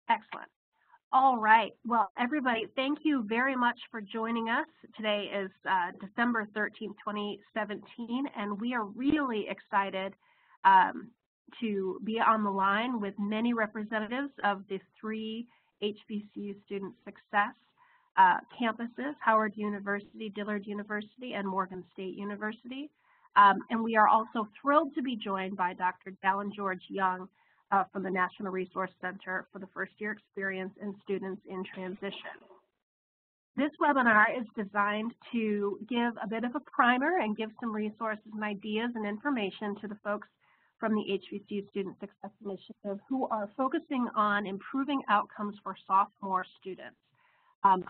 Excellent. All right. Well, everybody, thank you very much for joining us. Today is December 13th, 2017, and we are really excited to be on the line with many representatives of the three HBCU Student Success campuses, Howard University, Dillard University, and Morgan State University. And we are also thrilled to be joined by Dr. Dallin George Young, from the National Resource Center for the First Year Experience and Students in Transition. This webinar is designed to give a bit of a primer and give some resources and ideas and information to the folks from the HBCU Student Success Initiative who are focusing on improving outcomes for sophomore students.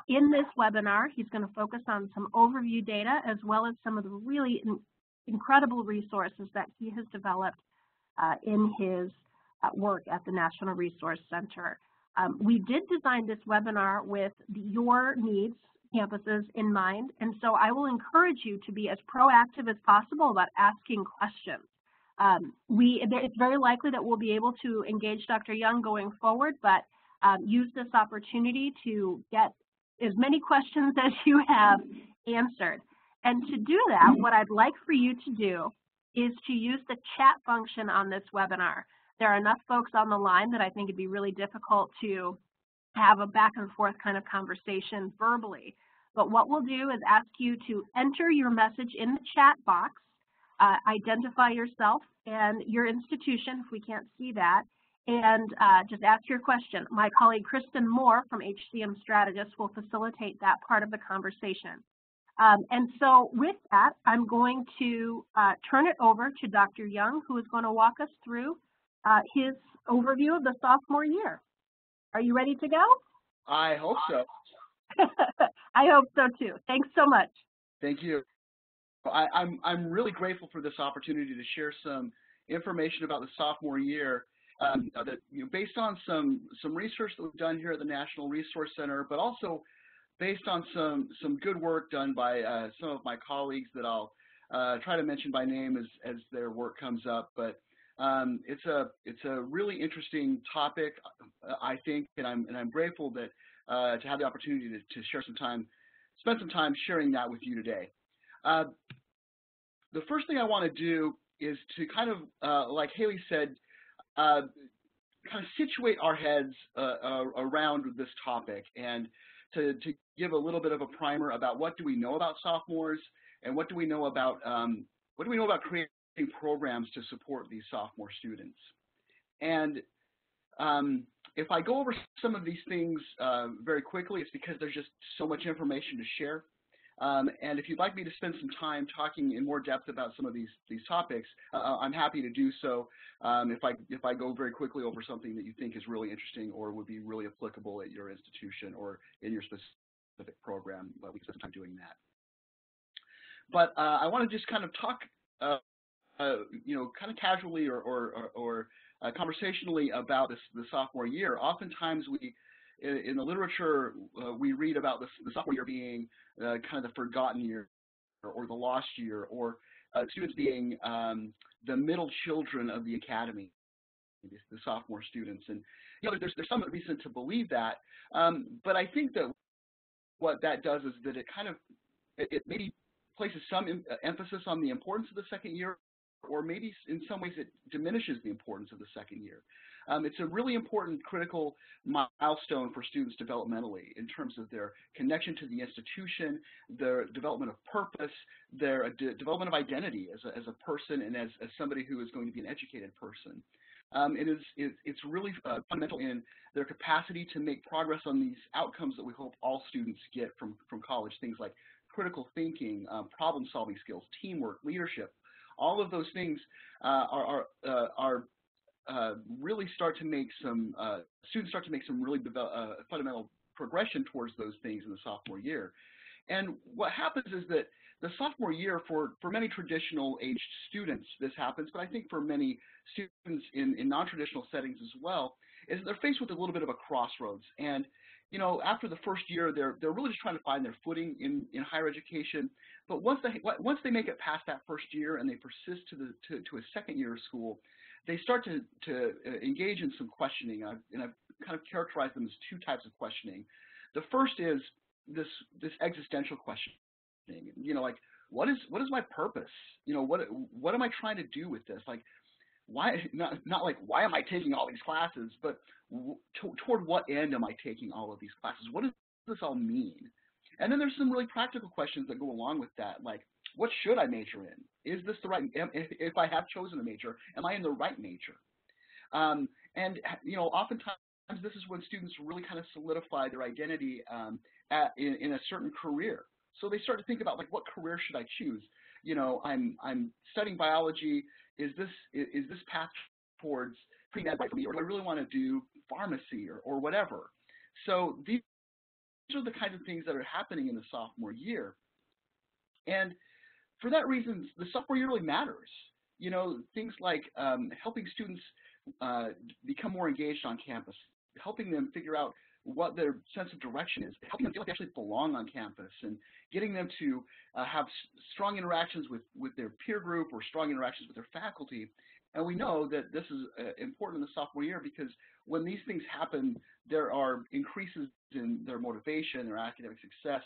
In this webinar, he's going to focus on some overview data as well as some of the really incredible resources that he has developed in his work at the National Resource Center. We did design this webinar with your needs, campuses, in mind, and so I will encourage you to be as proactive as possible about asking questions. It's very likely that we'll be able to engage Dr. Young going forward, but use this opportunity to get as many questions as you have answered. And to do that, what I'd like for you to do is to use the chat function on this webinar. There are enough folks on the line that I think it'd be really difficult to have a back and forth kind of conversation verbally. But what we'll do is ask you to enter your message in the chat box, identify yourself and your institution if we can't see that, and just ask your question. My colleague Kristen Moore from HCM Strategist will facilitate that part of the conversation. And so with that, I'm going to turn it over to Dr. Young, who is going to walk us through his overview of the sophomore year. Are you ready to go? I hope so. I hope so too. Thanks so much. Thank you. I'm really grateful for this opportunity to share some information about the sophomore year that, based on some research that we've done here at the National Resource Center, but also based on some good work done by some of my colleagues that I'll try to mention by name as their work comes up. But it's a really interesting topic, I think, and I'm grateful that to have the opportunity to spend some time sharing that with you today. The first thing I want to do is to kind of, like Haley said, kind of situate our heads around this topic and to give a little bit of a primer about what do we know about sophomores and what do we know about creating programs to support these sophomore students. And if I go over some of these things very quickly, it's because there's just so much information to share. And if you'd like me to spend some time talking in more depth about some of these topics, I'm happy to do so. If I go very quickly over something that you think is really interesting or would be really applicable at your institution or in your specific program, we can spend some time doing that. But I want to just kind of talk, kind of casually or conversationally about the sophomore year. Oftentimes in the literature, we read about the sophomore year being kind of the forgotten year or the lost year, or students being the middle children of the academy, the sophomore students. And there's some reason to believe that, but I think that what that does is that it maybe places some emphasis on the importance of the second year, or maybe in some ways it diminishes the importance of the second year. It's a really important critical milestone for students developmentally in terms of their connection to the institution, their development of purpose, their development of identity as a person and as somebody who is going to be an educated person. It's really fundamental in their capacity to make progress on these outcomes that we hope all students get from college, things like critical thinking, problem-solving skills, teamwork, leadership. All of those things really start to make students start to make some really fundamental progression towards those things in the sophomore year. And what happens is that the sophomore year, for many traditional aged students, this happens, but I think for many students in non-traditional settings as well, is they're faced with a little bit of a crossroads. And after the first year, they're really just trying to find their footing in higher education. But once they make it past that first year and they persist to a second year of school, they start to engage in some questioning. And I've kind of characterize them as two types of questioning. The first is this existential questioning. Like what is my purpose? What am I trying to do with this? Like why not like why am I taking all these classes, but toward what end am I taking all of these classes? What does this all mean? And then there's some really practical questions that go along with that, like what should I major in? Is this the right? If I have chosen a major, am I in the right major? And oftentimes this is when students really kind of solidify their identity in a certain career. So they start to think about like, what career should I choose? I'm studying biology. Is this path towards pre-med right for me, or do I really want to do pharmacy or whatever? So these are the kinds of things that are happening in the sophomore year, and for that reason, the sophomore year really matters. Things like helping students become more engaged on campus, helping them figure out what their sense of direction is, helping them feel like they actually belong on campus, and getting them to have strong interactions with their peer group or strong interactions with their faculty. And we know that this is important in the sophomore year because when these things happen, there are increases in their motivation, their academic success,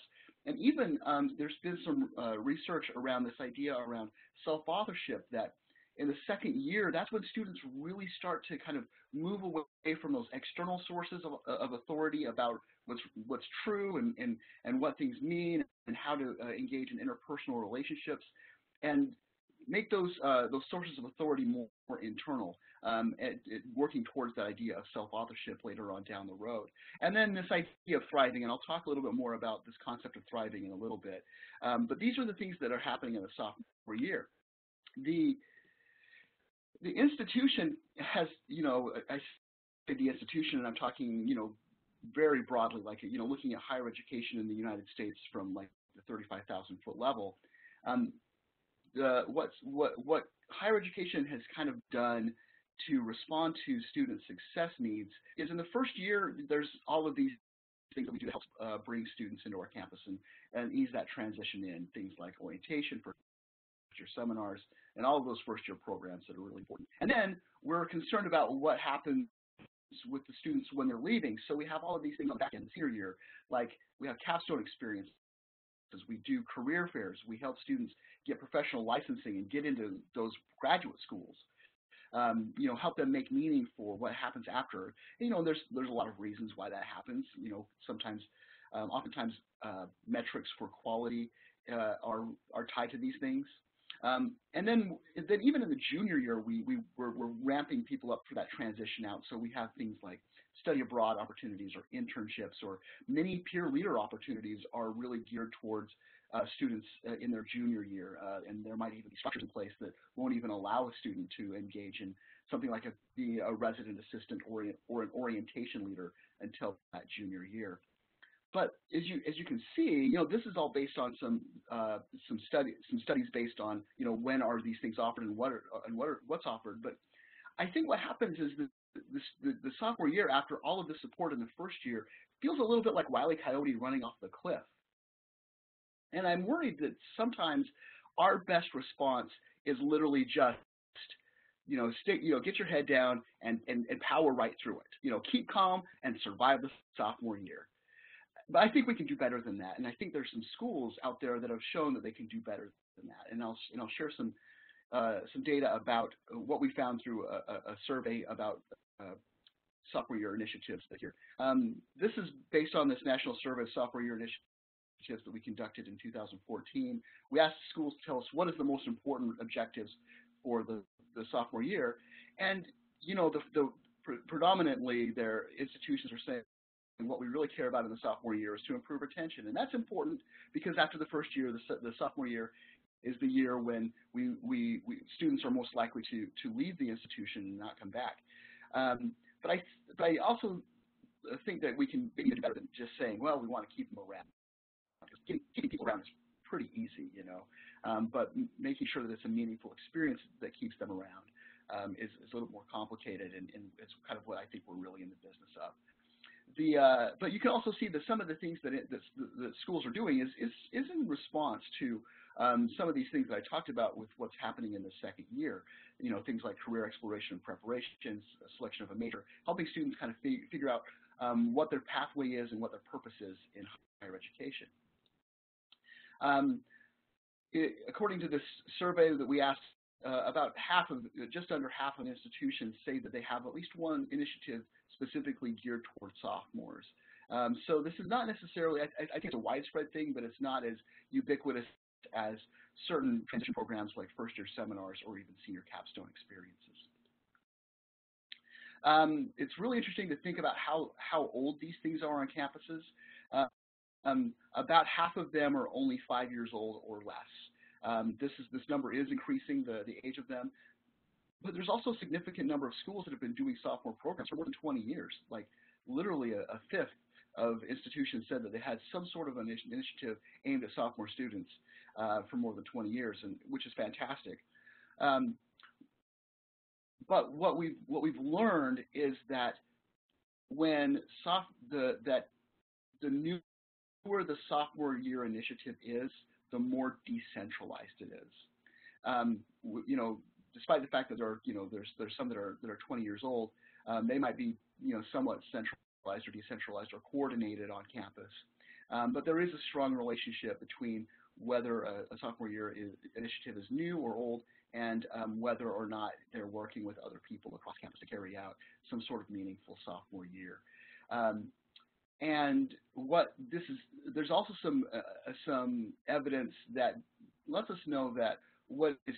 and even there's been some research around this idea around self-authorship, that in the second year, that's when students really start to kind of move away from those external sources of authority about what's true and what things mean and how to engage in interpersonal relationships, and make those sources of authority more internal, working towards that idea of self-authorship later on down the road. And then this idea of thriving, and I'll talk a little bit more about this concept of thriving in a little bit. But these are the things that are happening in the sophomore year. The institution has, I say the institution, and I'm talking, very broadly, like, looking at higher education in the United States from like the 35,000 foot level. What higher education has kind of done to respond to student success needs is in the first year, there's all of these things that we do to help bring students into our campus and ease that transition in, things like orientation, for your seminars, and all of those first-year programs that are really important. And then we're concerned about what happens with the students when they're leaving. So we have all of these things on the back end, the senior year, like we have capstone experiences, we do career fairs, we help students get professional licensing and get into those graduate schools. Help them make meaning for what happens after. There's a lot of reasons why that happens. Sometimes, oftentimes, metrics for quality are tied to these things. And then even in the junior year, we're ramping people up for that transition out. So we have things like study abroad opportunities or internships, or many peer leader opportunities are really geared towards students in their junior year. And there might even be structures in place that won't even allow a student to engage in something like being a resident assistant or an orientation leader until that junior year. But as you can see, this is all based on some studies based on when are these things offered and what's offered. But I think what happens is that the sophomore year, after all of the support in the first year, feels a little bit like Wile E. Coyote running off the cliff. And I'm worried that sometimes our best response is literally just get your head down and power right through it. Keep calm and survive the sophomore year. But I think we can do better than that, and I think there's some schools out there that have shown that they can do better than that. And I'll share some data about what we found through a survey about sophomore year initiatives this year. This is based on this national survey of sophomore year initiatives that we conducted in 2014. We asked schools to tell us what is the most important objectives for the sophomore year, and predominantly their institutions are saying, and what we really care about in the sophomore year is to improve retention. And that's important because after the first year, the sophomore year is the year when students are most likely to leave the institution and not come back. But I also think that we can do better than just saying, well, we want to keep them around. Because keeping people around is pretty easy, but making sure that it's a meaningful experience that keeps them around is a little more complicated, and it's kind of what I think we're really in the business of. but you can also see that some of the things that schools are doing is in response to some of these things that I talked about with what's happening in the second year. Things like career exploration and preparation, selection of a major, helping students kind of figure out what their pathway is and what their purpose is in higher education. According to this survey that we asked, about just under half of institutions say that they have at least one initiative specifically geared towards sophomores. So this is not necessarily, I think it's a widespread thing, but it's not as ubiquitous as certain transition programs like first-year seminars or even senior capstone experiences. It's really interesting to think about how old these things are on campuses. About half of them are only 5 years old or less. This number is increasing, the age of them, but there's also a significant number of schools that have been doing sophomore programs for more than 20 years. Like literally a fifth of institutions said that they had some sort of an initiative aimed at sophomore students for more than 20 years, which is fantastic. But what we've learned is that when the newer the sophomore year initiative is, the more decentralized it is. Despite the fact that there's some that are 20 years old, they might be somewhat centralized or decentralized or coordinated on campus. But there is a strong relationship between whether a sophomore year initiative is new or old, and whether or not they're working with other people across campus to carry out some sort of meaningful sophomore year. And there's also some evidence that lets us know that what is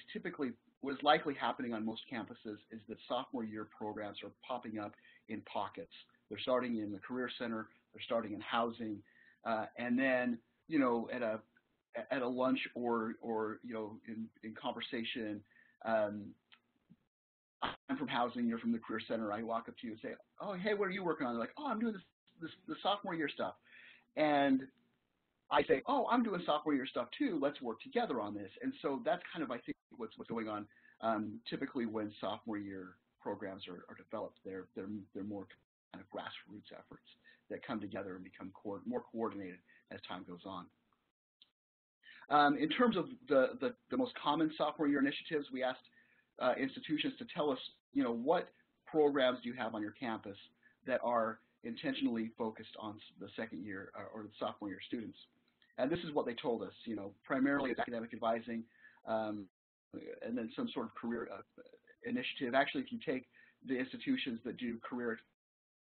likely happening on most campuses is that sophomore year programs are popping up in pockets. They're starting in the Career Center, they're starting in housing, and then at a lunch or in conversation, I'm from housing, you're from the Career Center. I walk up to you and say, "Oh, hey, what are you working on?" They're like, "Oh, I'm doing the sophomore year stuff," and I say, "Oh, I'm doing sophomore year stuff too. Let's work together on this." And so that's kind of, I think, what's going on. Typically, when sophomore year programs are developed, they're more kind of grassroots efforts that come together and become more coordinated as time goes on. In terms of the most common sophomore year initiatives, we asked institutions to tell us, what programs do you have on your campus that are intentionally focused on the second year or the sophomore year students. And this is what they told us, primarily it's academic advising, and then some sort of career initiative. Actually, if you take the institutions that do career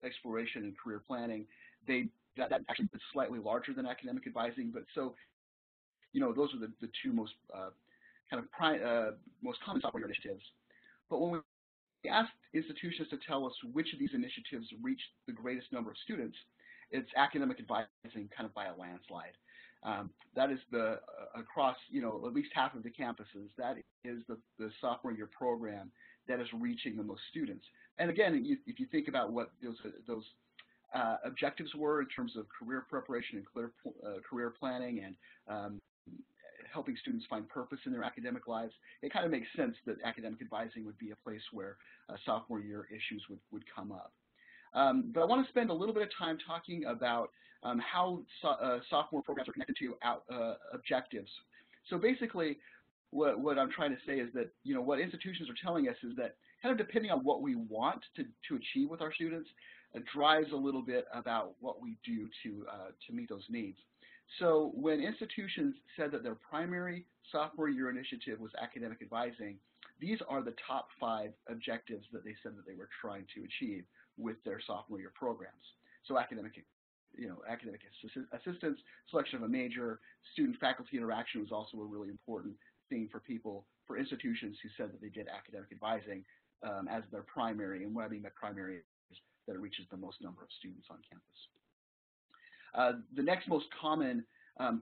exploration and career planning, that actually is slightly larger than academic advising, but so, those are the two most most common sophomore year initiatives. But when we asked institutions to tell us which of these initiatives reach the greatest number of students, it's academic advising kind of by a landslide. That is across, at least half of the campuses, that is the sophomore year program that is reaching the most students. And again, if you think about what those objectives were in terms of career preparation and career planning and helping students find purpose in their academic lives, it kind of makes sense that academic advising would be a place where sophomore year issues would come up. But I want to spend a little bit of time talking about how sophomore programs are connected to objectives. So basically, what I'm trying to say is that, what institutions are telling us is that kind of depending on what we want to achieve with our students, drives a little bit about what we do to meet those needs. So when institutions said that their primary sophomore year initiative was academic advising, these are the top 5 objectives that they said that they were trying to achieve with their sophomore year programs. So academic assistance, selection of a major, student-faculty interaction was also a really important thing for institutions who said that they did academic advising as their primary. And what I mean by primary is that it reaches the most number of students on campus. The next most common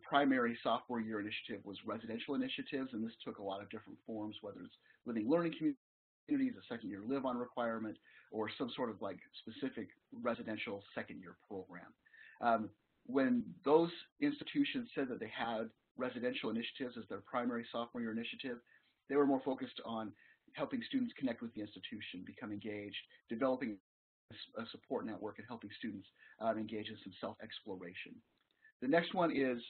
primary sophomore year initiative was residential initiatives, and this took a lot of different forms, whether it's living learning communities, a second year live-on requirement, or some sort of specific residential second year program. When those institutions said that they had residential initiatives as their primary sophomore year initiative, they were more focused on helping students connect with the institution, become engaged, developing a support network and helping students engage in some self-exploration. The next one is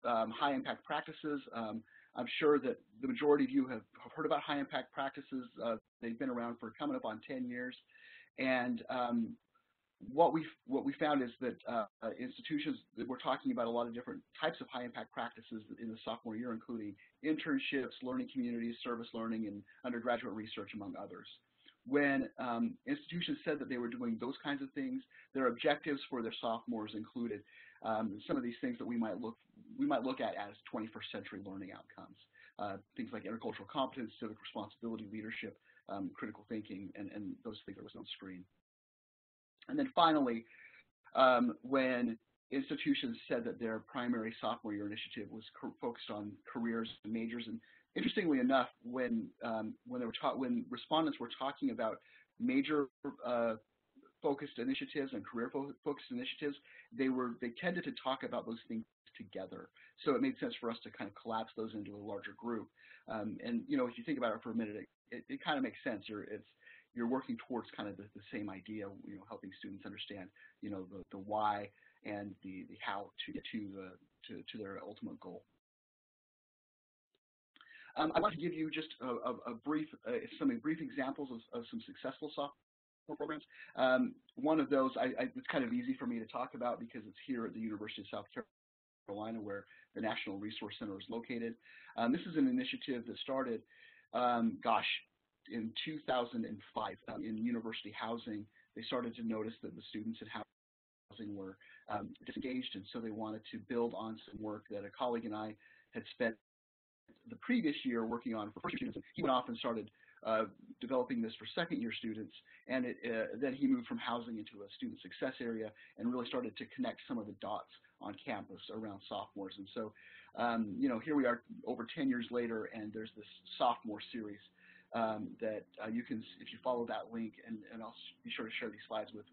high-impact practices. I'm sure that the majority of you have heard about high-impact practices. They've been around for coming up on 10 years. And what we found is that institutions that we're talking about a lot of different types of high-impact practices in the sophomore year, including internships, learning communities, service learning, and undergraduate research, among others. When institutions said that they were doing those kinds of things, their objectives for their sophomores included some of these things that we might look at as 21st century learning outcomes. Things like intercultural competence, civic responsibility, leadership, critical thinking, and those things that was on the screen. And then finally, when institutions said that their primary sophomore year initiative was focused on careers and majors, and interestingly enough, when respondents were talking about major focused initiatives and career focused initiatives, they tended to talk about those things together. So it made sense for us to kind of collapse those into a larger group. And if you think about it for a minute, it kind of makes sense. You're working towards kind of the same idea, helping students understand, the why and the how to get to their ultimate goal. I want to give you just some brief examples of some successful sophomore programs. One of those, it's kind of easy for me to talk about because it's here at the University of South Carolina, where the National Resource Center is located. This is an initiative that started, in 2005 in university housing. They started to notice that the students in housing were disengaged, and so they wanted to build on some work that a colleague and I had spent the previous year working on for first-year students. He went off and started developing this for second-year students, and then he moved from housing into a student success area and really started to connect some of the dots on campus around sophomores. And so, here we are over 10 years later, and there's this sophomore series that you can, if you follow that link, and I'll be sure to share these slides with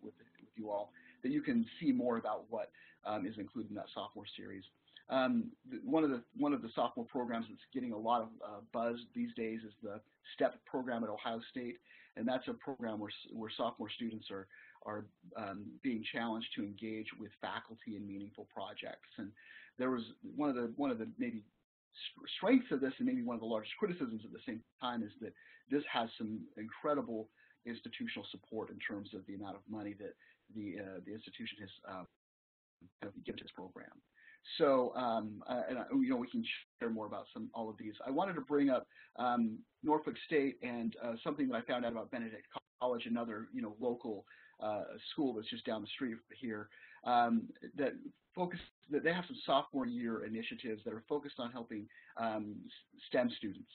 you all, that you can see more about what is included in that sophomore series. One of the sophomore programs that's getting a lot of buzz these days is the STEP program at Ohio State, and that's a program where sophomore students are being challenged to engage with faculty in meaningful projects. And there was one of the maybe strengths of this, and maybe one of the largest criticisms at the same time, is that this has some incredible institutional support in terms of the amount of money that the institution has given to this program. So, we can share more about all of these. I wanted to bring up Norfolk State and something that I found out about Benedict College, another local school that's just down the street here, that they have some sophomore year initiatives that are focused on helping STEM students.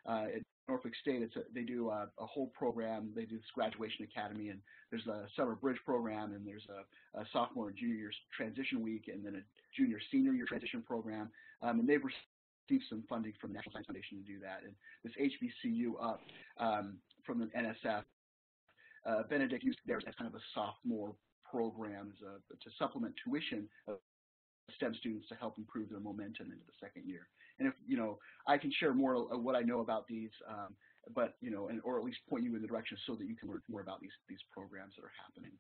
At Norfolk State, they do a whole program. They do this graduation academy, and there's a summer bridge program, and there's a sophomore and junior year transition week, and then a junior senior year transition program. And they've received some funding from the National Science Foundation to do that. And this HBCU up from the NSF, Benedict used theirs as kind of a sophomore program to supplement tuition of STEM students to help improve their momentum into the second year. And if I can share more of what I know about these, but or at least point you in the direction so that you can learn more about these programs that are happening.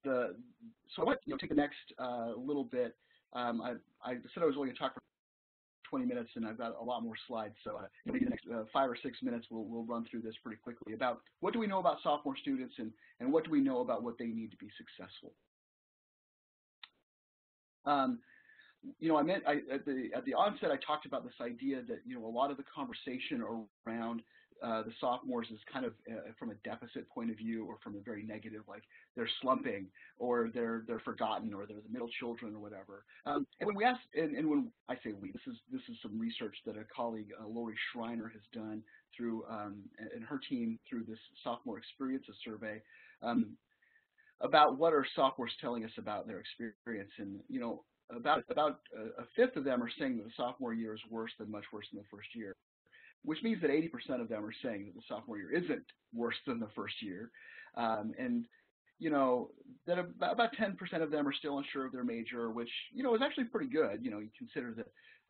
So I want to take the next little bit. I said I was only going to talk for 20 minutes, and I've got a lot more slides. So maybe the next 5 or 6 minutes we'll run through this pretty quickly about what do we know about sophomore students and what do we know about what they need to be successful. At the onset, I talked about this idea that a lot of the conversation around the sophomores is kind of from a deficit point of view, or from a very negative, like they're slumping, or they're forgotten, or they're the middle children, or whatever. And when we ask, and when I say we, this is some research that a colleague, Lori Schreiner, has done through and her team through this sophomore experiences survey. About what are sophomores telling us about their experience, and about a fifth of them are saying that the sophomore year is much worse than the first year, which means that 80% of them are saying that the sophomore year isn't worse than the first year, and that about 10% of them are still unsure of their major, which is actually pretty good. You consider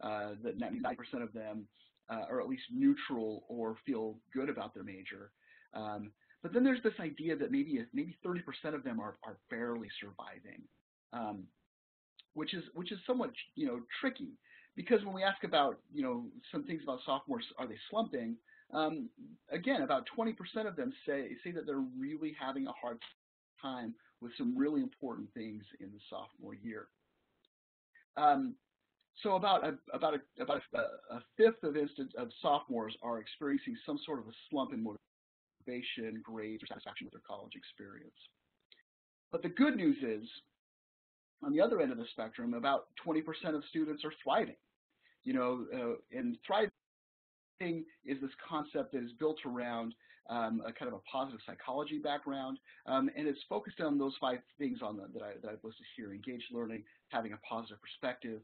that 90% of them are at least neutral or feel good about their major. But But then there's this idea that maybe 30% of them are barely surviving, um, which is somewhat tricky, because when we ask about some things about sophomores, are they slumping? Again, about 20% of them say that they're really having a hard time with some really important things in the sophomore year. So about a fifth of sophomores are experiencing some sort of a slump in motivation, grades, or satisfaction with their college experience. But the good news is, on the other end of the spectrum, about 20% of students are thriving. And thriving is this concept that is built around a kind of a positive psychology background, and it's focused on those 5 things that I've listed here: engaged learning, having a positive perspective,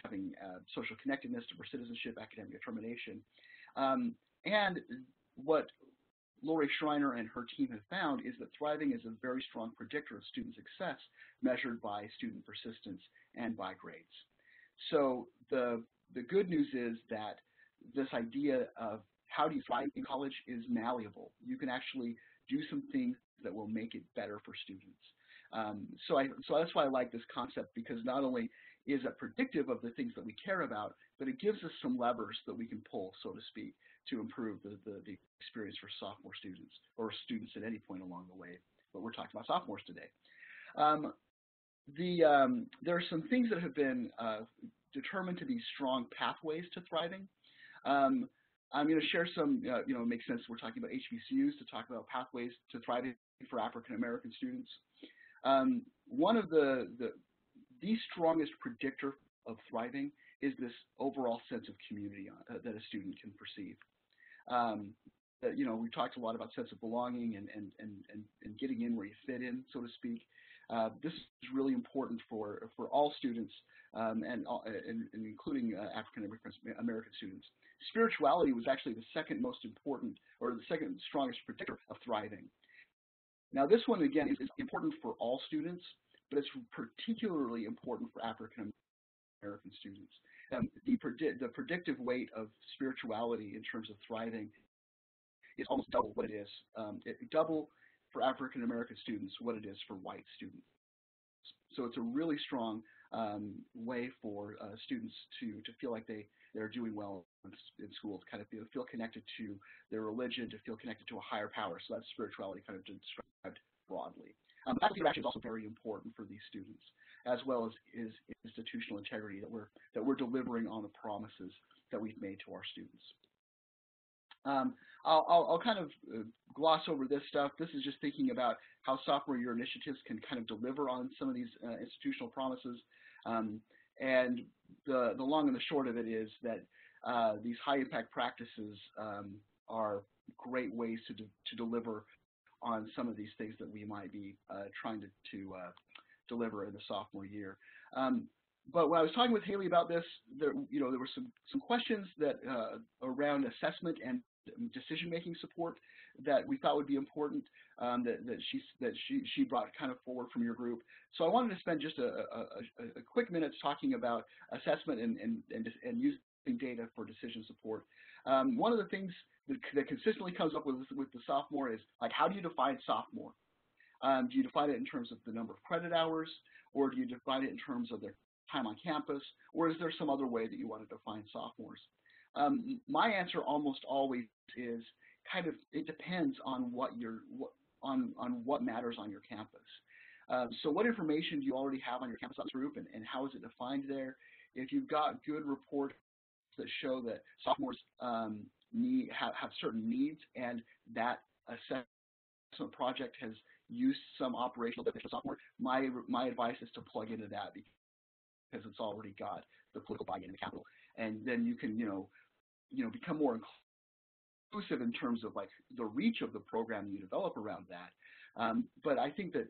having social connectedness for citizenship, academic determination. And what Lori Schreiner and her team have found is that thriving is a very strong predictor of student success, measured by student persistence and by grades. So the good news is that this idea of how do you thrive in college is malleable. You can actually do some things that will make it better for students. So that's why I like this concept, because not only is it predictive of the things that we care about, but it gives us some levers that we can pull, so to speak, to improve the experience for sophomore students, or students at any point along the way. But we're talking about sophomores today. There are some things that have been determined to be strong pathways to thriving. I'm going to share some, it makes sense, we're talking about HBCUs, to talk about pathways to thriving for African American students. One of the strongest predictor of thriving is this overall sense of community that a student can perceive. We talked a lot about sense of belonging and getting in where you fit in, so to speak. This is really important for all students, and including African American students. Spirituality was actually the second most important, or the second strongest predictor of thriving. Now, this one, again, is important for all students, but it's particularly important for African American students. The predictive weight of spirituality in terms of thriving is almost double what it is. Double for African American students what it is for white students. So it's a really strong way for students to feel like they're doing well in school, to kind of feel connected to their religion, to feel connected to a higher power. So that's spirituality kind of described broadly. Faculty interaction is also very important for these students, as well as is institutional integrity, that we're delivering on the promises that we've made to our students. I'll kind of gloss over this stuff. This is just thinking about how sophomore year initiatives can kind of deliver on some of these institutional promises. And the long and the short of it is that these high impact practices are great ways to deliver on some of these things that we might be trying to deliver in the sophomore year. But when I was talking with Haley about this, there were some questions that around assessment and decision-making support that we thought would be important, that she brought kind of forward from your group. So I wanted to spend just a quick minute talking about assessment and using data for decision support. One of the things that consistently comes up with the sophomore is, like, how do you define sophomore? Do you define it in terms of the number of credit hours, or do you define it in terms of their time on campus, or is there some other way that you want to define sophomores? My answer almost always is kind of, it depends on what what matters on your campus. So what information do you already have on your campus group, and how is it defined there? If you've got good reports that show that sophomores have certain needs, and that assessment project has used some operational benefit for sophomore, my advice is to plug into that, because it's already got the political buy-in and capital, and then you can become more inclusive in terms of like the reach of the program you develop around that. But I think that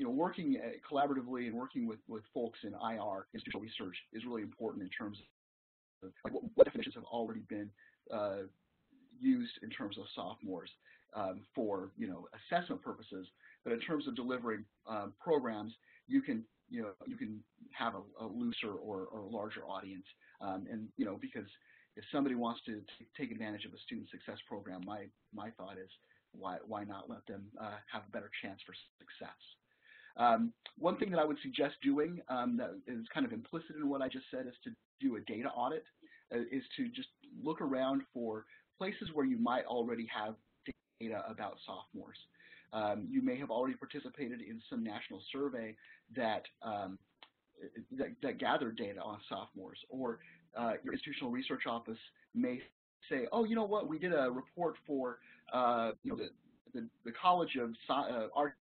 working collaboratively and working with folks in IR, institutional research, is really important in terms of like what definitions have already been used in terms of sophomores for assessment purposes. But in terms of delivering programs, you can have a looser or larger audience, and because if somebody wants to take advantage of a student success program, my thought is why not let them have a better chance for success? One thing that I would suggest doing that is kind of implicit in what I just said is to do a data audit, is to just look around for places where you might already have data about sophomores. You may have already participated in some national survey that that gathered data on sophomores, or your institutional research office may say, oh, you know what, we did a report for the College of Arts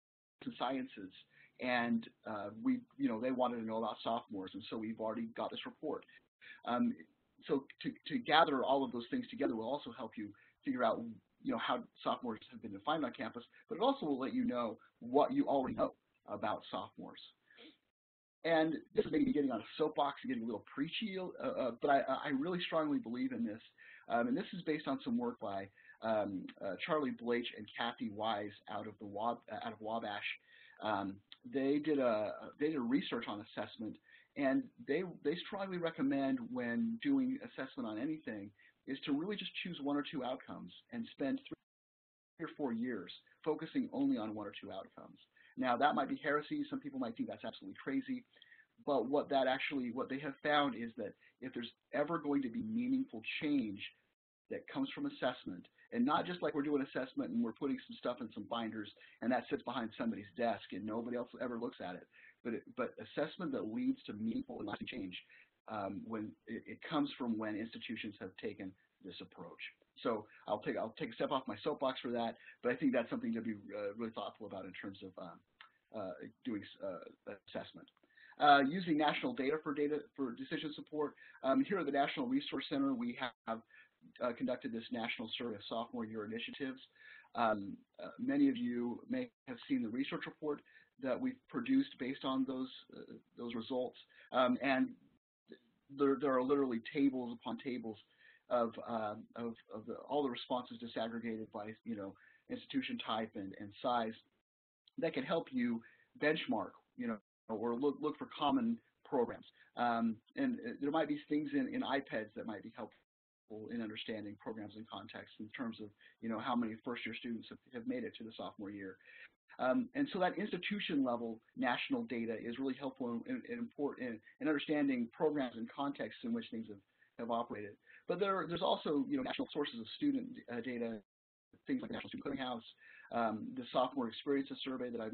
and Sciences, and they wanted to know about sophomores, and so we've already got this report. So to gather all of those things together will also help you figure out how sophomores have been defined on campus, but it also will let you know what you already know about sophomores. And this is maybe getting on a soapbox and getting a little preachy, but I really strongly believe in this. And this is based on some work by Charlie Blake and Kathy Wise out of Wabash. They did a research on assessment, and they strongly recommend when doing assessment on anything is to really just choose one or two outcomes and spend 3 or 4 years focusing only on one or two outcomes. Now, that might be heresy. Some people might think that's absolutely crazy. But what they have found is that if there's ever going to be meaningful change that comes from assessment, and not just like we're doing assessment and we're putting some stuff in some binders and that sits behind somebody's desk and nobody else ever looks at it, but assessment that leads to meaningful and lasting change, when it comes from when institutions have taken this approach. So I'll take a step off my soapbox for that, but I think that's something to be really thoughtful about in terms of doing assessment. Using national data for decision support. Here at the National Resource Center, we have conducted this national survey of sophomore year initiatives. Many of you may have seen the research report that we've produced based on those results, and there are literally tables upon tables of all the responses disaggregated by institution type and size that can help you benchmark or look for common programs. And there might be things in iPads that might be helpful in understanding programs and context in terms of how many first-year students have made it to the sophomore year. And so that institution level national data is really helpful and important in understanding programs and contexts in which things have operated. But there's also national sources of student data, things like the National Student Clearinghouse, the Sophomore Experiences Survey that I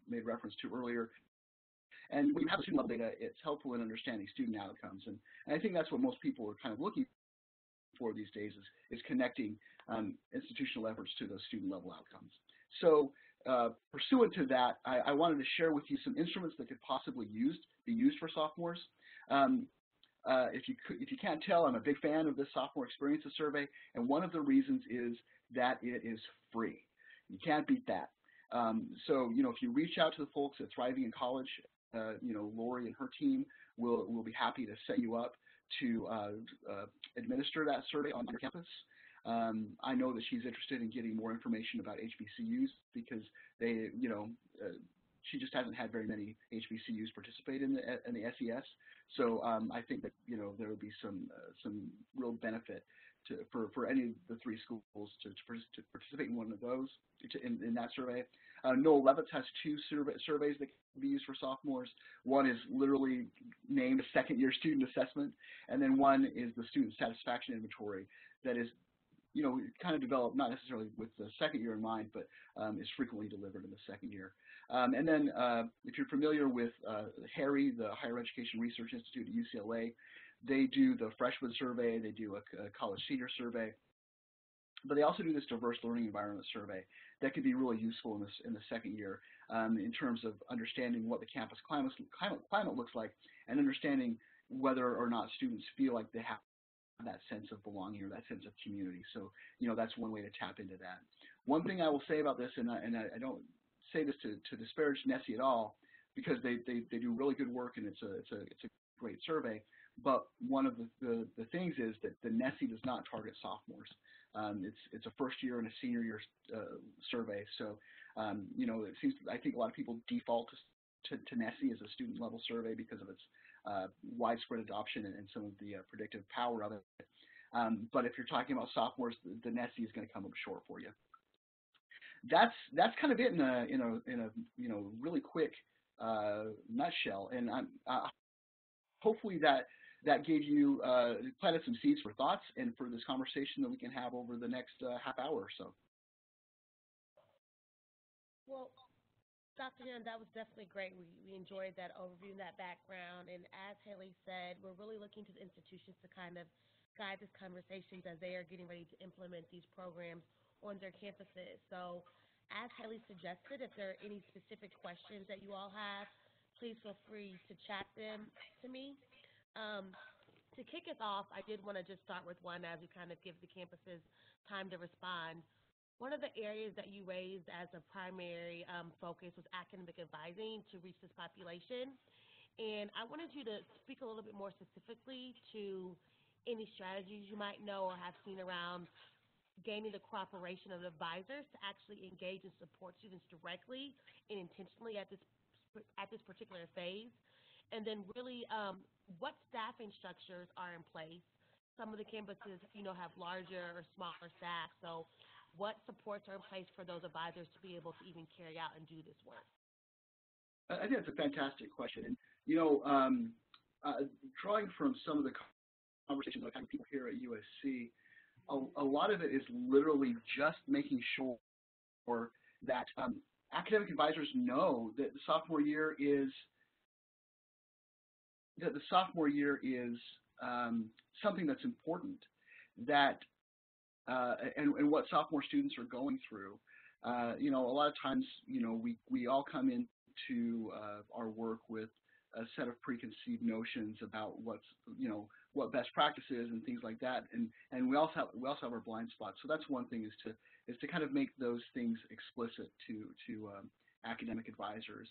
made reference to earlier. And when you have student level data, it's helpful in understanding student outcomes. And I think that's what most people are kind of looking for these days is connecting institutional efforts to those student level outcomes. So pursuant to that, I wanted to share with you some instruments that could possibly be used for sophomores. If you can't tell, I'm a big fan of this Sophomore Experiences Survey, and one of the reasons is that it is free. You can't beat that. So if you reach out to the folks at Thriving in College, Lori and her team will be happy to set you up to administer that survey on your campus. I know that she's interested in getting more information about HBCUs because she just hasn't had very many HBCUs participate in the SES. So I think that there would be some real benefit for any of the 3 schools to participate in one of those in that survey. Noel Levitz has 2 surveys that can be used for sophomores. One is literally named a second-year student assessment, and then one is the student satisfaction inventory that is kind of developed not necessarily with the second year in mind, but is frequently delivered in the second year. And then if you're familiar with HARI, the Higher Education Research Institute at UCLA, they do the freshman survey, they do a college senior survey, but they also do this diverse learning environment survey that could be really useful in the second year in terms of understanding what the campus climate looks like and understanding whether or not students feel like they have that sense of belonging or that sense of community. So, that's one way to tap into that. One thing I will say about this, and I don't say this to disparage NESI at all, because they do really good work and it's a great survey. But one of the things is that the NESI does not target sophomores. It's a first year and a senior year survey. So, it seems I think a lot of people default to NESI as a student level survey because of its widespread adoption and some of the predictive power of it. But if you're talking about sophomores, the NESI is going to come up short for you. that's kind of it in a really quick nutshell. And hopefully that gave you planted some seeds for thoughts and for this conversation that we can have over the next half hour or so. Well, Dr. Young, that was definitely great. We enjoyed that overview and that background. And as Haley said, we're really looking to the institutions to kind of guide these conversations as they are getting ready to implement these programs on their campuses. So as Haley suggested, if there are any specific questions that you all have, please feel free to chat them to me. To kick us off, I did want to just start with one as we kind of give the campuses time to respond. One of the areas that you raised as a primary focus was academic advising to reach this population. And I wanted you to speak a little bit more specifically to any strategies you might know or have seen around gaining the cooperation of advisors to actually engage and support students directly and intentionally at this particular phase. And then really what staffing structures are in place. Some of the campuses, have larger or smaller staff. So what supports are in place for those advisors to be able to even carry out and do this work? I think that's a fantastic question. And, drawing from some of the conversations I've had with people here at USC, a lot of it is literally just making sure that academic advisors know that the sophomore year is something that's important, that and what sophomore students are going through. A lot of times, we all come into our work with a set of preconceived notions about what best practice is and things like that, and we also have our blind spots. So that's one thing, is to kind of make those things explicit to academic advisors.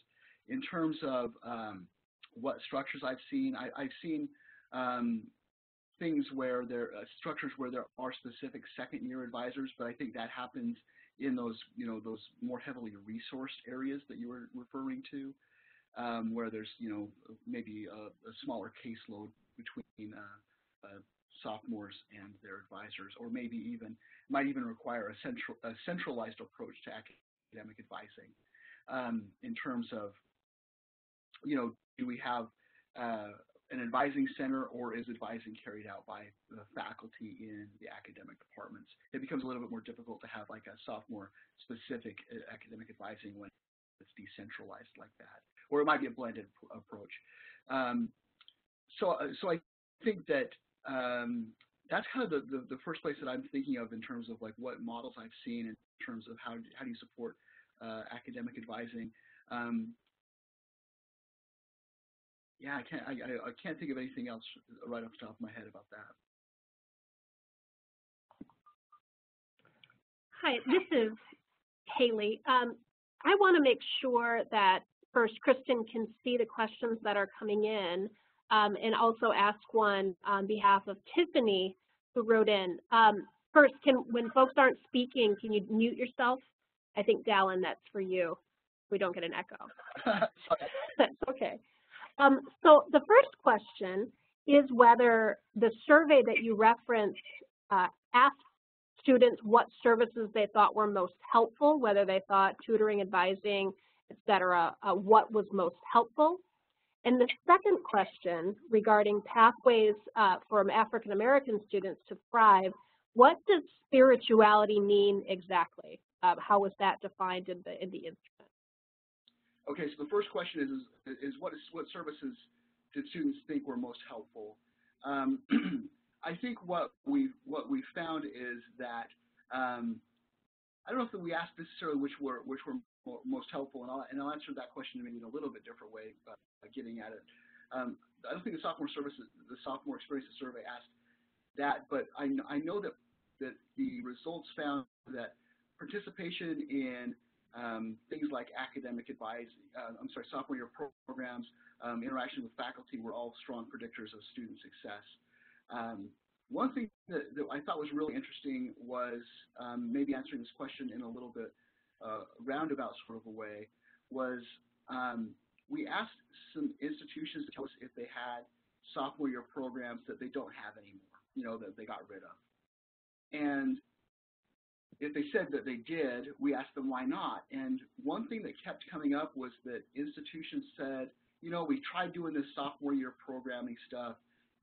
In terms of what structures I've seen things where there structures where there are specific second-year advisors, but I think that happens in those those more heavily resourced areas that you were referring to, where there's maybe a smaller caseload between sophomores and their advisors, or maybe might even require a centralized approach to academic advising. In terms of do we have an advising center, or is advising carried out by the faculty in the academic departments? It becomes a little bit more difficult to have like a sophomore-specific academic advising when it's decentralized like that, or it might be a blended approach. So I think that that's kind of the first place that I'm thinking of in terms of like what models I've seen in terms of how do you support academic advising. Yeah, I can't think of anything else right off the top of my head about that. Hi, this is Haley. I want to make sure that first Kristen can see the questions that are coming in, and also ask one on behalf of Tiffany, who wrote in. First, when folks aren't speaking, can you mute yourself? I think, Dallin, that's for you. We don't get an echo. That's okay. So the first question is whether the survey that you referenced asked students what services they thought were most helpful, whether they thought tutoring, advising, et cetera, what was most helpful. And the second question regarding pathways for African American students to thrive, what does spirituality mean exactly? How was that defined in the instrument? Okay, so the first question is what services did students think were most helpful? I think what we found is that I don't know if we asked necessarily which were most helpful, and I'll answer that question maybe in a little bit different way, getting at it. I don't think the sophomore experiences survey asked that, but I know that the results found that participation in things like academic advising, sophomore year programs, interaction with faculty were all strong predictors of student success. One thing that I thought was really interesting was maybe answering this question in a little bit roundabout sort of a way, was we asked some institutions to tell us if they had sophomore year programs that they don't have anymore, that they got rid of. And if they said that they did, we asked them why not. And one thing that kept coming up was that institutions said, you know, we tried doing this sophomore year programming stuff,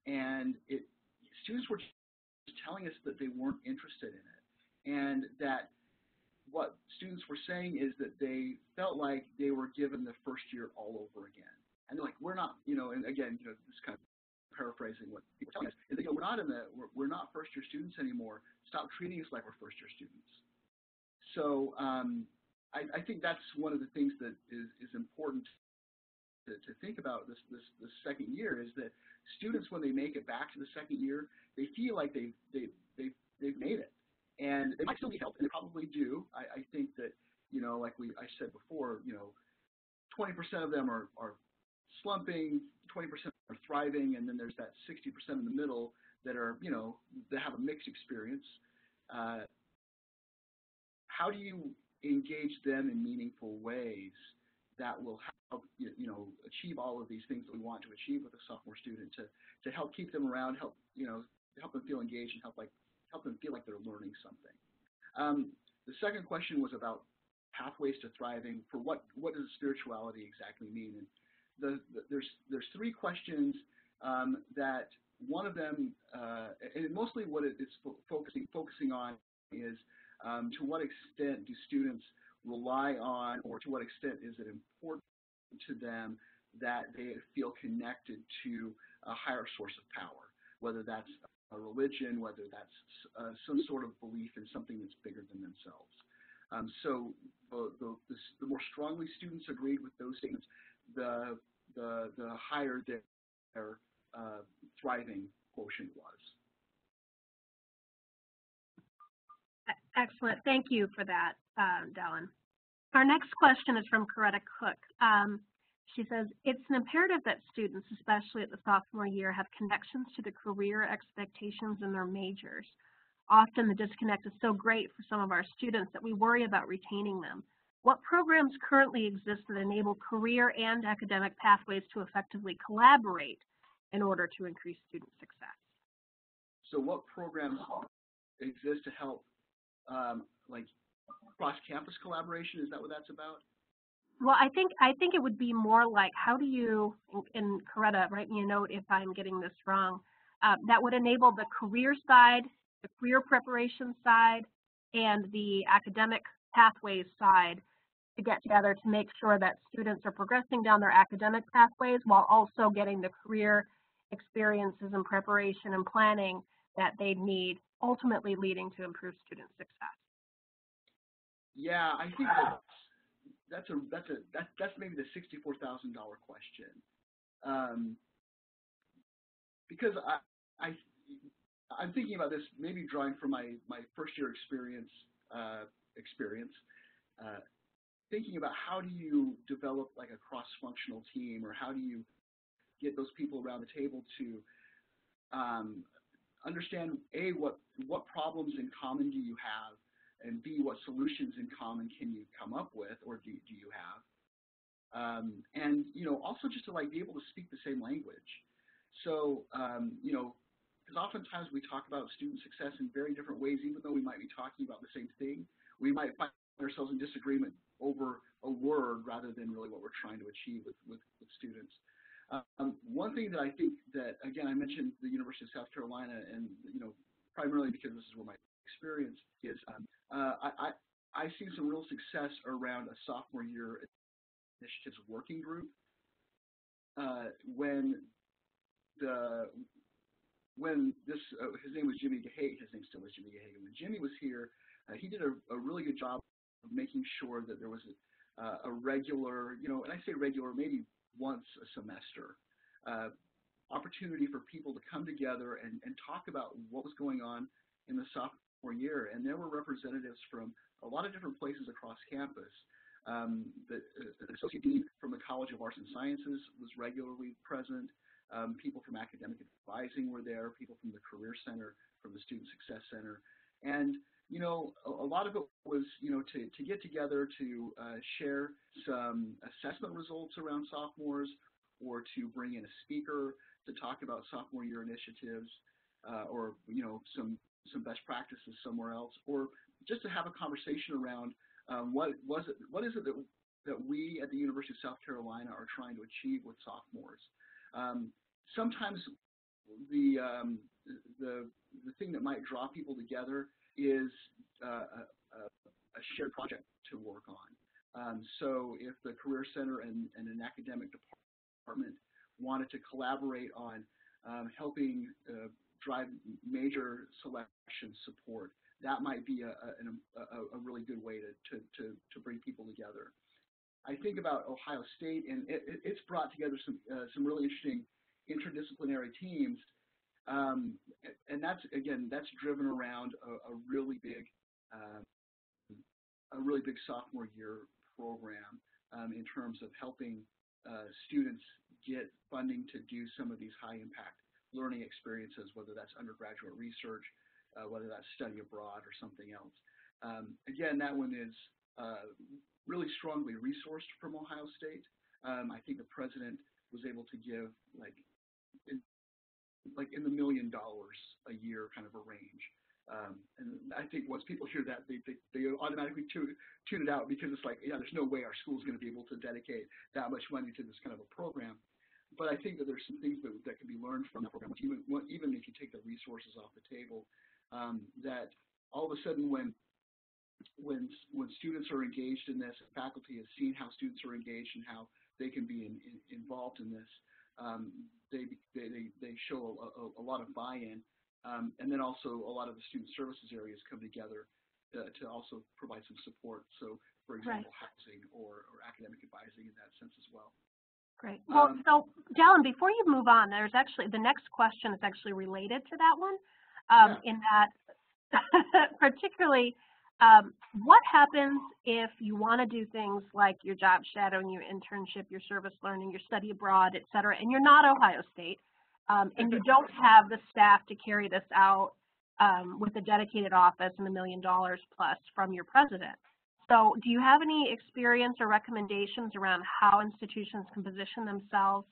and students were just telling us that they weren't interested in it, and that what students were saying is that they felt like they were given the first year all over again. And they're like, we're not, you know, and again, you know, this kind of paraphrasing what people are telling us, is that, you know, we're not first year students anymore. Stop treating us like we're first year students. So I think that's one of the things that is important to think about this second year, is that students, when they make it back to the second year, they feel like they've made it. And they might still need help, and they probably do. I think that, you know, like I said before, you know, 20% of them are slumping, 20% are thriving, and then there's that 60% in the middle that are, you know, that have a mixed experience. How do you engage them in meaningful ways that will help, you know, achieve all of these things that we want to achieve with a sophomore student, to help keep them around, help them feel engaged, and help them feel like they're learning something. The second question was about pathways to thriving. For what does spirituality exactly mean? And there's three questions that one of them, and mostly what it is focusing on is to what extent do students rely on, or to what extent is it important to them that they feel connected to a higher source of power, whether that's a religion, whether that's some sort of belief in something that's bigger than themselves. So the more strongly students agreed with those statements, the higher their thriving quotient was. Excellent. Thank you for that, Dallin. Our next question is from Coretta Cook. She says, it's an imperative that students, especially at the sophomore year, have connections to the career expectations in their majors. Often the disconnect is so great for some of our students that we worry about retaining them. What programs currently exist that enable career and academic pathways to effectively collaborate in order to increase student success? So what programs exist to help like cross-campus collaboration? Is that what that's about? Well, I think it would be more like, how do you, and Coretta, write me a note if I'm getting this wrong, that would enable the career side, the career preparation side, and the academic pathways side to get together to make sure that students are progressing down their academic pathways while also getting the career experiences and preparation and planning that they need, ultimately leading to improved student success. Yeah, I think that's maybe the $64,000 question, because I'm thinking about this, maybe drawing from my first year experience, thinking about how do you develop like a cross-functional team, or how do you get those people around the table to understand, A, what problems in common do you have, and B, what solutions in common can you come up with, or do you have? And, you know, also just to like be able to speak the same language. So, you know, because oftentimes we talk about student success in very different ways, even though we might be talking about the same thing. We might find ourselves in disagreement over a word rather than really what we're trying to achieve with students. One thing that I think that, again, I mentioned the University of South Carolina, and, you know, primarily because this is where my experience is, I've seen some real success around a sophomore year initiatives working group. His name was Jimmy Gahagan, his name still is Jimmy Gahagan. When Jimmy was here, he did a really good job of making sure that there was a regular, you know, and I say regular, maybe once a semester, opportunity for people to come together and talk about what was going on in the sophomore year. And there were representatives from a lot of different places across campus. The associate dean from the College of Arts and Sciences was regularly present. People from academic advising were there, people from the Career Center, from the Student Success Center. And, you know, a lot of it was, you know, to get together to share some assessment results around sophomores, or to bring in a speaker to talk about sophomore year initiatives, or, you know, some best practices somewhere else, or just to have a conversation around what is it that we at the University of South Carolina are trying to achieve with sophomores. Sometimes the thing that might draw people together is a shared project to work on. So if the Career Center and an academic department wanted to collaborate on helping drive major selection support, that might be a really good way to bring people together. I think about Ohio State, and it's brought together some really interesting interdisciplinary teams, and that's driven around a really big sophomore year program in terms of helping students get funding to do some of these high impact learning experiences, whether that's undergraduate research, whether that's study abroad or something else. Again, that one is really strongly resourced from Ohio State. I think the president was able to give in the $1 million a year kind of a range. And I think once people hear that, they automatically tune it out, because it's like, yeah, there's no way our school's going to be able to dedicate that much money to this kind of a program. But I think that there's some things that can be learned from that program, even if you take the resources off the table, that all of a sudden when students are engaged in this, faculty has seen how students are engaged and how they can be involved in this, they show a lot of buy-in, and then also a lot of the student services areas come together to also provide some support. So, for example, right, housing or academic advising in that sense as well. Great. Well, so Dallin, before you move on, there's actually the next question is actually related to that one, in that particularly. What happens if you want to do things like your job shadowing, your internship, your service learning, your study abroad, et cetera, and you're not Ohio State, and you don't have the staff to carry this out with a dedicated office and $1 million plus from your president? So do you have any experience or recommendations around how institutions can position themselves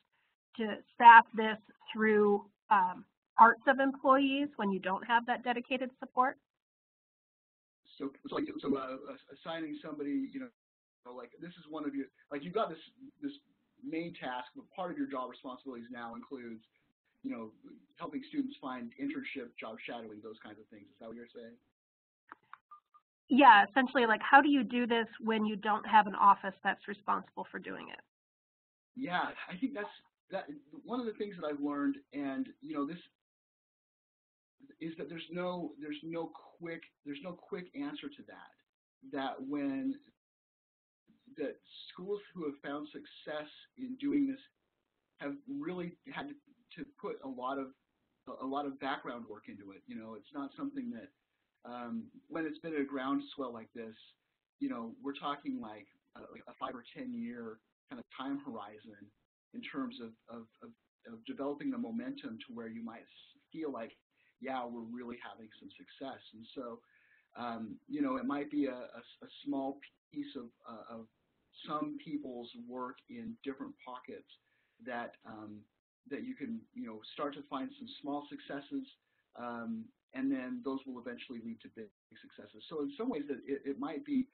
to staff this through parts of employees when you don't have that dedicated support? So assigning somebody, like this is one of your, like you've got this main task, but part of your job responsibilities now includes, helping students find internship, job shadowing, those kinds of things. Is that what you're saying? Yeah, essentially, like how do you do this when you don't have an office that's responsible for doing it? Yeah, I think that's one of the things that I've learned, and this is that there's no quick answer to that. That when that schools who have found success in doing this have really had to put a lot of background work into it. It's not something that when it's been a groundswell like this, we're talking like a 5 or 10 year kind of time horizon in terms of developing the momentum to where you might feel like, yeah, we're really having some success. And so, it might be a small piece of some people's work in different pockets that you can, start to find some small successes, and then those will eventually lead to big successes. So in some ways, it might be,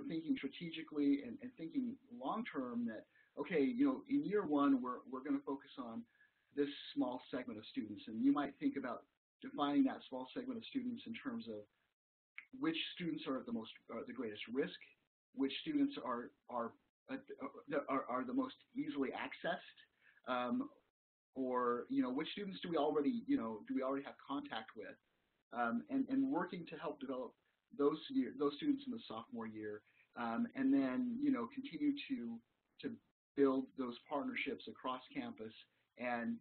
thinking strategically and thinking long term that, okay, in year one, we're going to focus on this small segment of students, and you might think about defining that small segment of students in terms of which students are the greatest risk, which students are the most easily accessed, or which students do we already have contact with, and working to help develop those students in the sophomore year, and then continue to build those partnerships across campus, and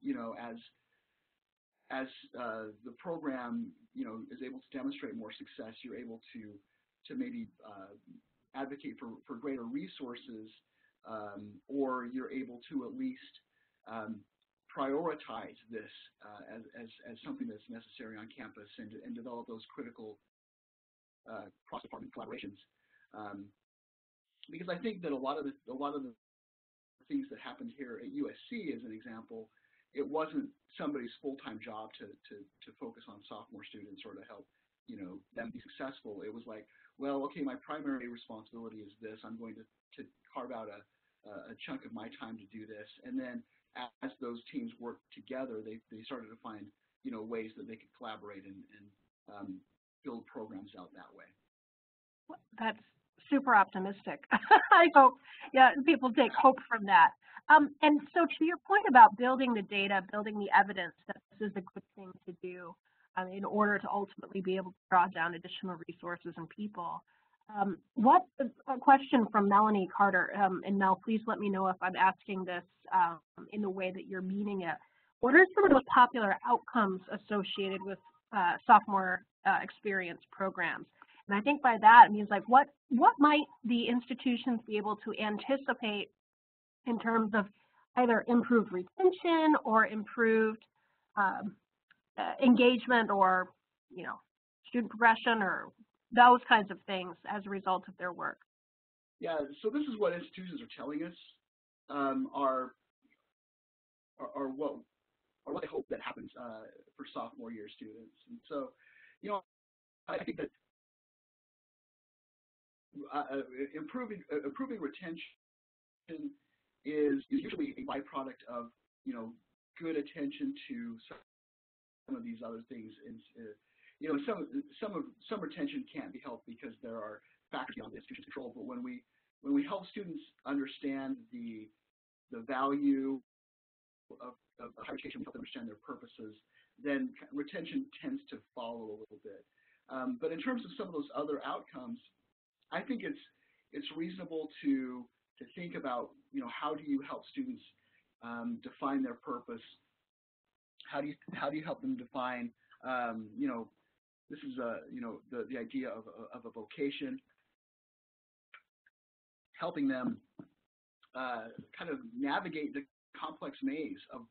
as the program is able to demonstrate more success, you're able to maybe advocate for greater resources, or you're able to at least prioritize this as something that's necessary on campus, and develop those critical cross-department collaborations. Because I think that a lot of the things that happened here at USC, as an example, it wasn't somebody's full-time job to focus on sophomore students or to help them be successful. It was like, well, okay, my primary responsibility is this. I'm going to carve out a chunk of my time to do this. And then as those teams work together, they started to find, ways that they could collaborate and build programs out that way. That's super optimistic. I hope, people take hope from that. And so to your point about building the data, building the evidence that this is a good thing to do in order to ultimately be able to draw down additional resources and people. A question from Melanie Carter, and Mel, please let me know if I'm asking this in the way that you're meaning it. What are some of the popular outcomes associated with sophomore experience programs? And I think by that it means like what might the institutions be able to anticipate in terms of either improved retention or improved engagement or student progression or those kinds of things as a result of their work? Yeah, so this is what institutions are telling us are what they hope that happens for sophomore year students. And so, I think that improving retention is usually a byproduct of good attention to some of these other things. And some retention can't be helped because there are factors beyond the institution's control. But when we help students understand the value of higher education, we help them understand their purposes, then retention tends to follow a little bit. But in terms of some of those other outcomes, I think it's reasonable to think about how do you help students define their purpose? How do you help them define this is the idea of a vocation, helping them kind of navigate the complex maze of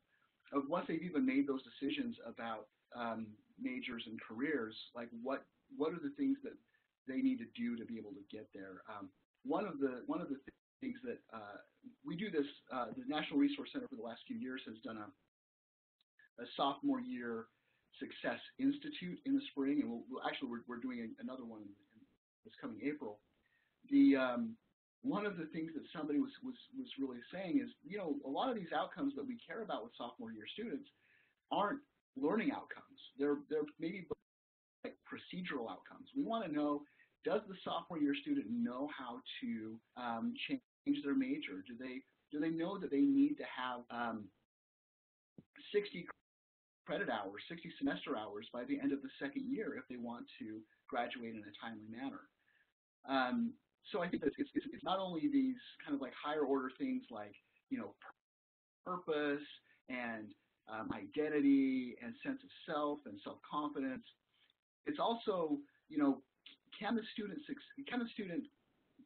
once they've even made those decisions about majors and careers, like what are the things that they need to do to be able to get there. One of the things that we do this, the National Resource Center for the last few years has done a sophomore year Success Institute in the spring, and we're doing another one in this coming April. One of the things that somebody was really saying is, a lot of these outcomes that we care about with sophomore year students aren't learning outcomes. They're maybe like procedural outcomes. We want to know, does the sophomore year student know how to change their major? Do they know that they need to have 60 credit hours, 60 semester hours by the end of the second year if they want to graduate in a timely manner? So I think that it's not only these kind of like higher order things like purpose and identity and sense of self and self-confidence. It's also can the student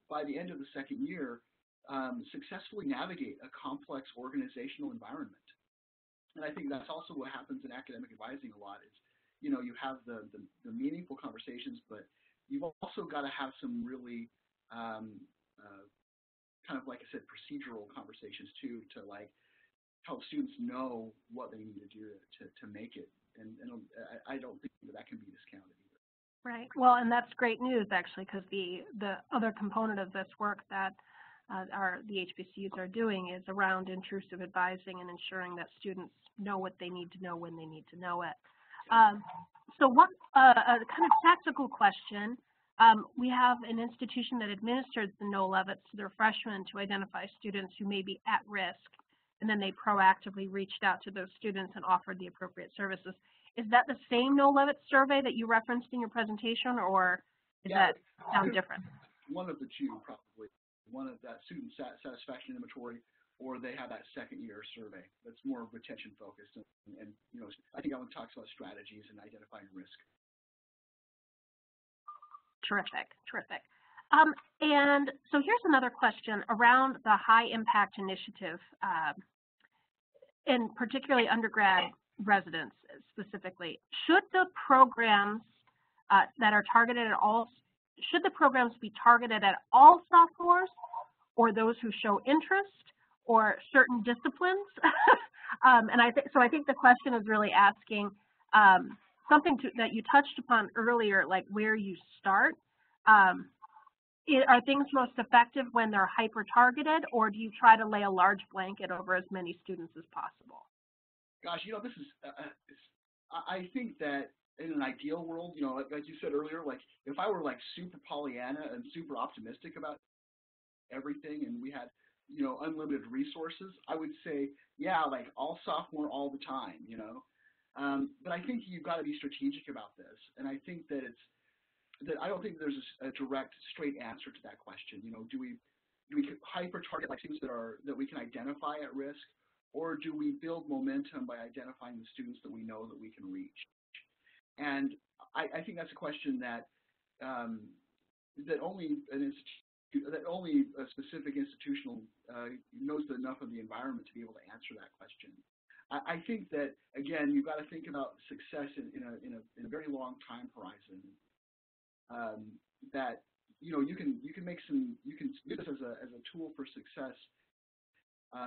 by the end of the second year successfully navigate a complex organizational environment? And I think that's also what happens in academic advising a lot is, you have the meaningful conversations, but you've also got to have some really kind of, like I said, procedural conversations too, to like help students know what they need to do to make it. And I don't think that can be discounted either. Right. Well, and that's great news actually, because the other component of this work that the HBCUs are doing is around intrusive advising and ensuring that students know what they need to know when they need to know it. So one a kind of tactical question. We have an institution that administers the no levets to their freshmen to identify students who may be at risk, and then they proactively reached out to those students and offered the appropriate services. Is that the same no levets survey that you referenced in your presentation, or is that sound different? One of the two, probably. One of that student satisfaction inventory, or they have that second year survey that's more retention focused. And I think that one talks about strategies and identifying risk. Terrific, terrific. And so here's another question around the high impact initiative, and particularly undergrad residents specifically. Should the programs that are targeted at all, should the programs be targeted at all sophomores or those who show interest or certain disciplines? And I think the question is really asking something that you touched upon earlier, like where you start. Are things most effective when they're hyper-targeted, or do you try to lay a large blanket over as many students as possible? Gosh, this is, I think that in an ideal world, like you said earlier, like if I were like super Pollyanna and super optimistic about everything and we had, unlimited resources, I would say, yeah, like all sophomore all the time, But I think you've got to be strategic about this. And I think that I don't think there's a direct, straight answer to that question. Do we hyper-target like students that we can identify at risk, or do we build momentum by identifying the students that we know that we can reach? And I think that's a question that that only a specific institutional knows enough of the environment to be able to answer that question. I think that, again, you've got to think about success in a very long time horizon. That you can use this as a tool for success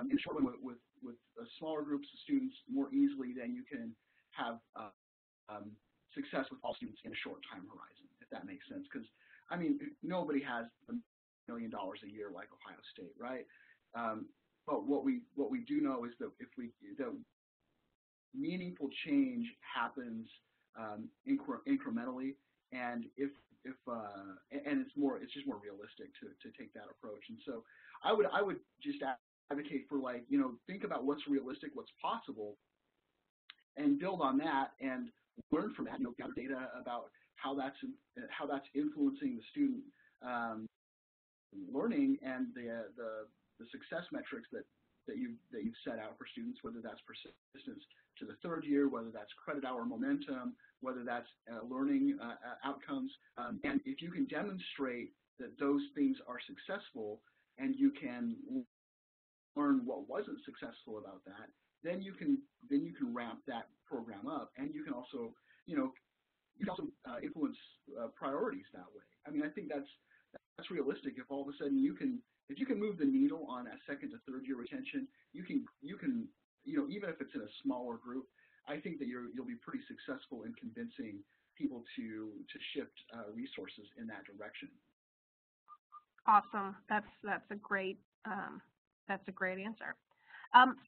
in short run with smaller groups of students more easily than you can have success with all students in a short time horizon, if that makes sense. Because nobody has $1 million a year like Ohio State, right? But what we do know is that that meaningful change happens incrementally, and and it's just more realistic to take that approach. And so I would just advocate for think about what's realistic, what's possible, and build on that and learn from that. Gather data about how that's influencing the student learning and the success metrics that you've set out for students, whether that's persistence to the third year, whether that's credit hour momentum, whether that's learning outcomes. And if you can demonstrate that those things are successful and you can learn what wasn't successful about that, then you can ramp that program up, and you can also influence priorities that way. I think that's realistic. If all of a sudden if you can move the needle on that second to third year retention, you can even if it's in a smaller group, I think that you'll be pretty successful in convincing people to shift resources in that direction. Awesome. That's a great answer.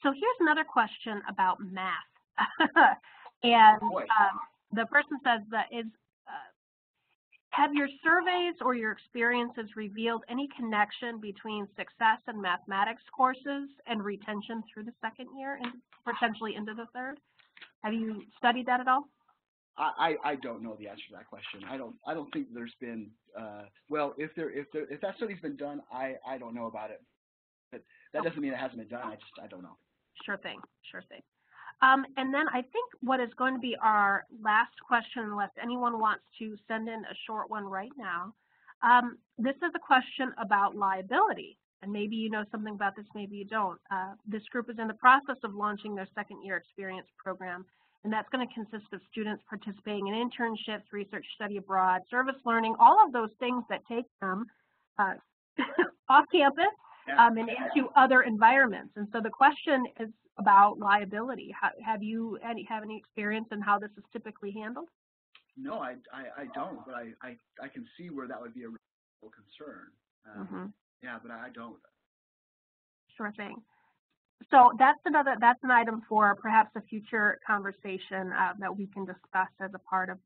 So here's another question about math, and the person says have your surveys or your experiences revealed any connection between success in mathematics courses and retention through the second year and potentially into the third? Have you studied that at all? I don't know the answer to that question. I don't think there's been well, if that study's been done, I don't know about it. But that doesn't mean it hasn't been done. I don't know. Sure thing. And then I think what is going to be our last question, unless anyone wants to send in a short one right now, this is a question about liability. And maybe you know something about this, maybe you don't. This group is in the process of launching their second year experience program, and that's going to consist of students participating in internships, research, study abroad, service learning, all of those things that take them off campus and into other environments. And so the question is about liability. Have you any experience in how this is typically handled? No, I don't, but I can see where that would be a real concern. Yeah, but I don't. Sure thing. So that's an item for perhaps a future conversation that we can discuss as a part of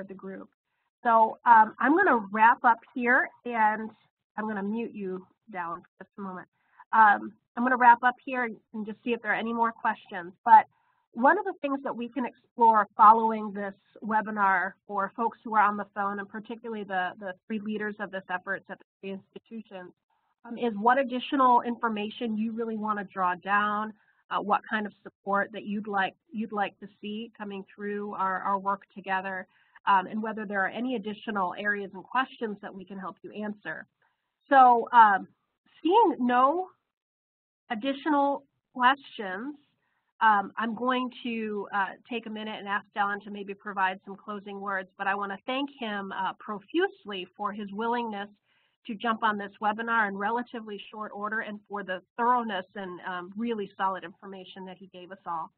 the group. So I'm going to wrap up here, and I'm going to mute you down for just a moment. I'm going to wrap up here and just see if there are any more questions. But one of the things that we can explore following this webinar for folks who are on the phone, and particularly the three leaders of this effort at the three institutions, is what additional information you really want to draw down, what kind of support that you'd like to see coming through our work together, and whether there are any additional areas and questions that we can help you answer. So seeing no additional questions, I'm going to take a minute and ask Dylan to maybe provide some closing words, but I want to thank him profusely for his willingness to jump on this webinar in relatively short order and for the thoroughness and really solid information that he gave us all.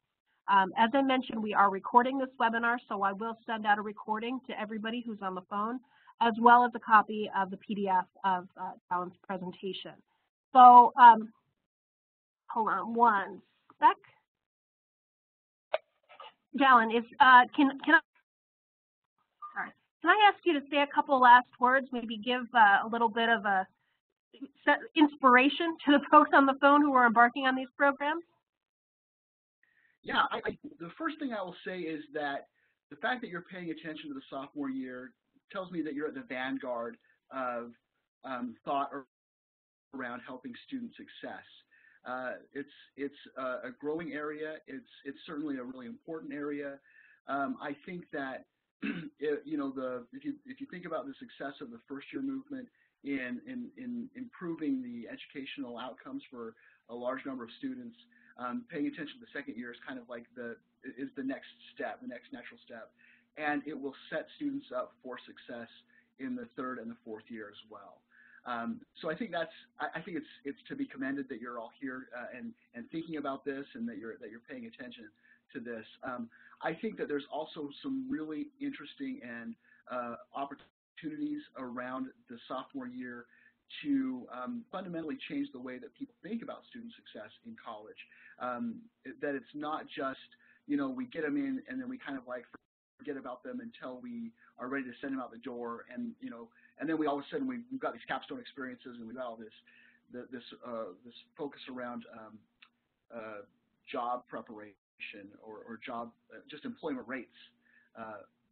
As I mentioned, we are recording this webinar, so I will send out a recording to everybody who's on the phone. as well as a copy of the PDF of Dallon's presentation. So hold on one sec. Dallon, can I ask you to say a couple last words, maybe give a little bit of a inspiration to the folks on the phone who are embarking on these programs? Yeah, the first thing I will say is that the fact that you're paying attention to the sophomore year tells me that you're at the vanguard of thought around helping student success. It's a growing area. It's certainly a really important area. I think that if you think about the success of the first year movement in improving the educational outcomes for a large number of students, paying attention to the second year is kind of like the next step, the next natural step, and it will set students up for success in the third and the fourth year as well. So I think it's to be commended that you're all here and thinking about this, and that you're paying attention to this. I think that there's also some really interesting and opportunities around the sophomore year to fundamentally change the way that people think about student success in college. That it's not just, we get them in and then we kind of like forget about them until we are ready to send them out the door, and then we all of a sudden we've got these capstone experiences and we've got all this focus around job preparation or job just employment rates,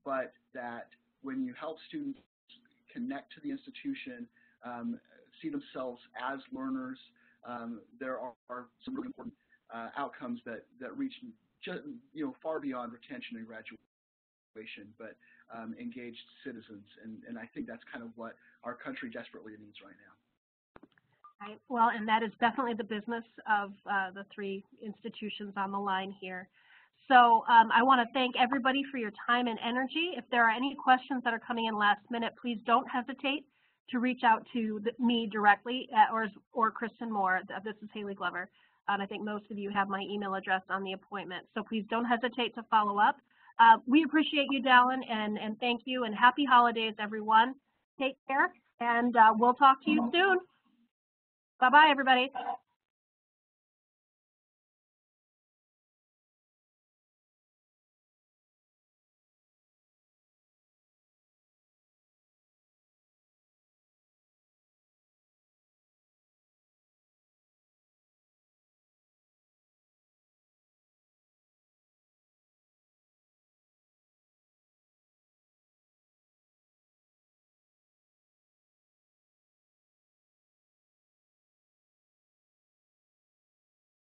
but that when you help students connect to the institution, see themselves as learners, there are some really important outcomes that reach just, far beyond retention and graduation, but engaged citizens, and I think that's kind of what our country desperately needs right now. Right. Well, and that is definitely the business of the three institutions on the line here. So I want to thank everybody for your time and energy. If there are any questions that are coming in last minute, please don't hesitate to reach out to me directly or Kristen Moore. This is Haley Glover. I think most of you have my email address on the appointment, so please don't hesitate to follow up. We appreciate you, Dallon, and thank you, and happy holidays, everyone. Take care, and we'll talk to you soon. Bye-bye, everybody.